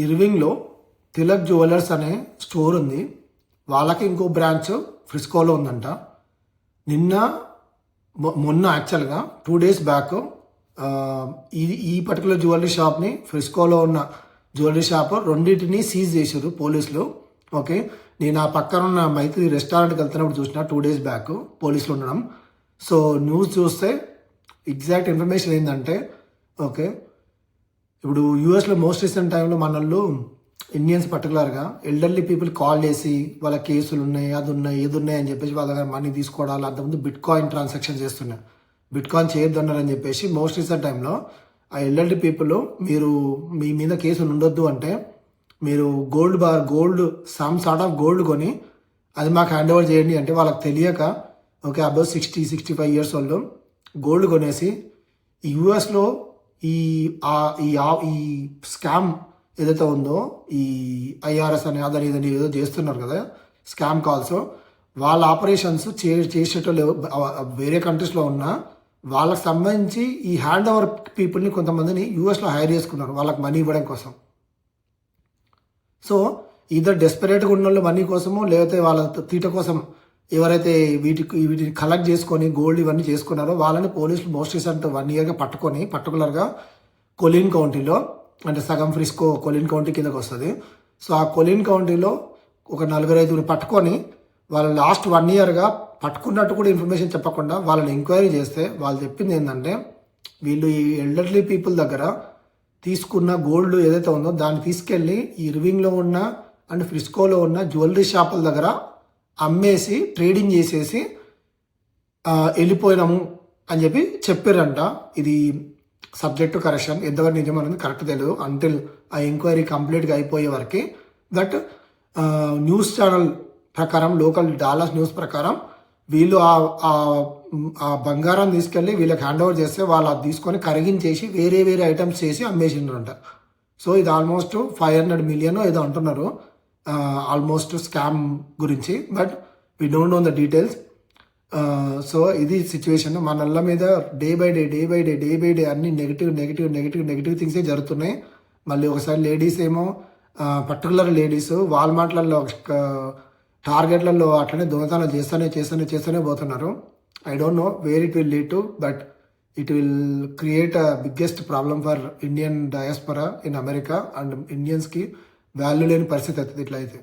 ఇర్వింగ్లో Tilak jewellers అనే store ఉంది. వాళ్ళకి ఇంకో బ్రాంచ్ ఫ్రిస్కోలో ఉందంట. నిన్న మొన్న యాక్చువల్గా 2 days బ్యాక్ ఈ పర్టికులర్ జ్యువెలరీ షాప్ని, ఫ్రిస్కోలో ఉన్న జ్యువెలరీ షాప్ రెండింటిని సీజ్ చేశారు పోలీసులు. ఓకే, నేను ఆ పక్కన ఉన్న మైత్రి రెస్టారెంట్కి వెళ్తున్నప్పుడు చూసిన 2 days బ్యాక్ పోలీసులు ఉండడం. సో న్యూస్ చూస్తే ఎగ్జాక్ట్ ఇన్ఫర్మేషన్ ఏంటంటే, ఓకే, ఇప్పుడు యూఎస్లో మోస్ట్ రీసెంట్ టైంలో మనల్లో ఇండియన్స్ పర్టికులర్గా ఎల్డర్లీ పీపుల్ కాల్ చేసి వాళ్ళ కేసులు ఉన్నాయి, అది ఉన్నాయి, ఇది ఉన్నాయి అని చెప్పేసి వాళ్ళ దగ్గర మనీ తీసుకోవడాలు, అంతకుముందు బిట్ కాయిన్ ట్రాన్సాక్షన్ చేస్తున్నారు. బిట్ కాయిన్ చేయొద్దన్నారని చెప్పేసి మోస్ట్ రీసెంట్ టైంలో ఆ ఎల్డర్లీ పీపుల్ మీరు మీ మీద కేసులు ఉండొద్దు అంటే మీరు gold some sort of gold కొని అది మాకు హ్యాండ్ ఓవర్ చేయండి అంటే వాళ్ళకి తెలియక, ఓకే, అబౌవ్ 60-65 years వాళ్ళు గోల్డ్ కొనేసి యూఎస్లో ఈ స్కామ్ ఏదైతే ఉందో, ఈ ఐఆర్ఎస్ అని అదని ఇదని ఏదో చేస్తున్నారు కదా స్కామ్ కాల్స్, వాళ్ళ ఆపరేషన్స్ చేసేటోళ్ళు వేరే కంట్రీస్లో ఉన్న వాళ్ళకి సంబంధించి ఈ హ్యాండ్ ఓవర్ పీపుల్ని కొంతమందిని యూఎస్లో హైర్ చేసుకున్నారు వాళ్ళకి మనీ ఇవ్వడం కోసం. సో ఇద్దరు డెస్పరేట్గా ఉన్న వాళ్ళు మనీ కోసము, లేకపోతే వాళ్ళ తీట కోసం ఎవరైతే వీటిని కలెక్ట్ చేసుకొని గోల్డ్ ఇవన్నీ చేసుకున్నారో వాళ్ళని పోలీసులు మోస్ట్ రీసెంట్ 1 yearగా పట్టుకొని, పర్టికులర్గా కొలిన్ కౌంటీలో, అంటే సగం ఫ్రిస్కో కొలిన్ కౌంటీ కిందకి వస్తుంది. సో ఆ కొలిన్ కౌంటీలో ఒక 4-5 పట్టుకొని వాళ్ళు లాస్ట్ 1 yearగా పట్టుకున్నట్టు కూడా ఇన్ఫర్మేషన్ చెప్పకుండా వాళ్ళని ఎంక్వైరీ చేస్తే వాళ్ళు చెప్పింది ఏంటంటే, వీళ్ళు ఈ ఎల్డర్లీ పీపుల్ దగ్గర తీసుకున్న గోల్డ్ ఏదైతే ఉందో దాన్ని తీసుకెళ్ళి ఇర్వింగ్లో ఉన్న అండ్ ఫ్రిస్కోలో ఉన్న జ్యువెలరీ షాపుల దగ్గర అమ్మేసి ట్రేడింగ్ చేసేసి వెళ్ళిపోయినాము అని చెప్పి చెప్పారంట. ఇది సబ్జెక్ట్ కరెక్షన్, ఎంతవరకు నిజం అనేది కరెక్ట్ తెలియదు అంటిల్ ఆ ఎంక్వైరీ కంప్లీట్గా అయిపోయే వరకు. దట్ న్యూస్ ఛానల్ ప్రకారం, లోకల్ డాలస్ న్యూస్ ప్రకారం వీళ్ళు ఆ బంగారం తీసుకెళ్ళి వీళ్ళకి హ్యాండ్ ఓవర్ చేస్తే వాళ్ళు అది తీసుకొని కరిగించేసి వేరే ఐటమ్స్ చేసి అమ్మేసిండ్రంట. సో ఇది ఆల్మోస్ట్ 500 million ఏదో అంటున్నారు ఆల్మోస్ట్ స్కామ్ గురించి, but we don't know the details. So ఇది సిచ్యువేషన్. మన నెల మీద డే బై డే అన్ని నెగిటివ్ థింగ్సే జరుగుతున్నాయి. మళ్ళీ ఒకసారి లేడీస్ ఏమో పర్టికులర్ లేడీస్ వాల్మార్ట్లలో టార్గెట్లలో అట్లనే దొంగతనం చేస్తూనే పోతున్నారు. I don't know where it will lead to, but it will create a biggest problem for Indian diaspora in America. And ఇండియన్స్కి వాల్యూ లేని పరిస్థితి అవుతుంది ఇట్లా అయితే.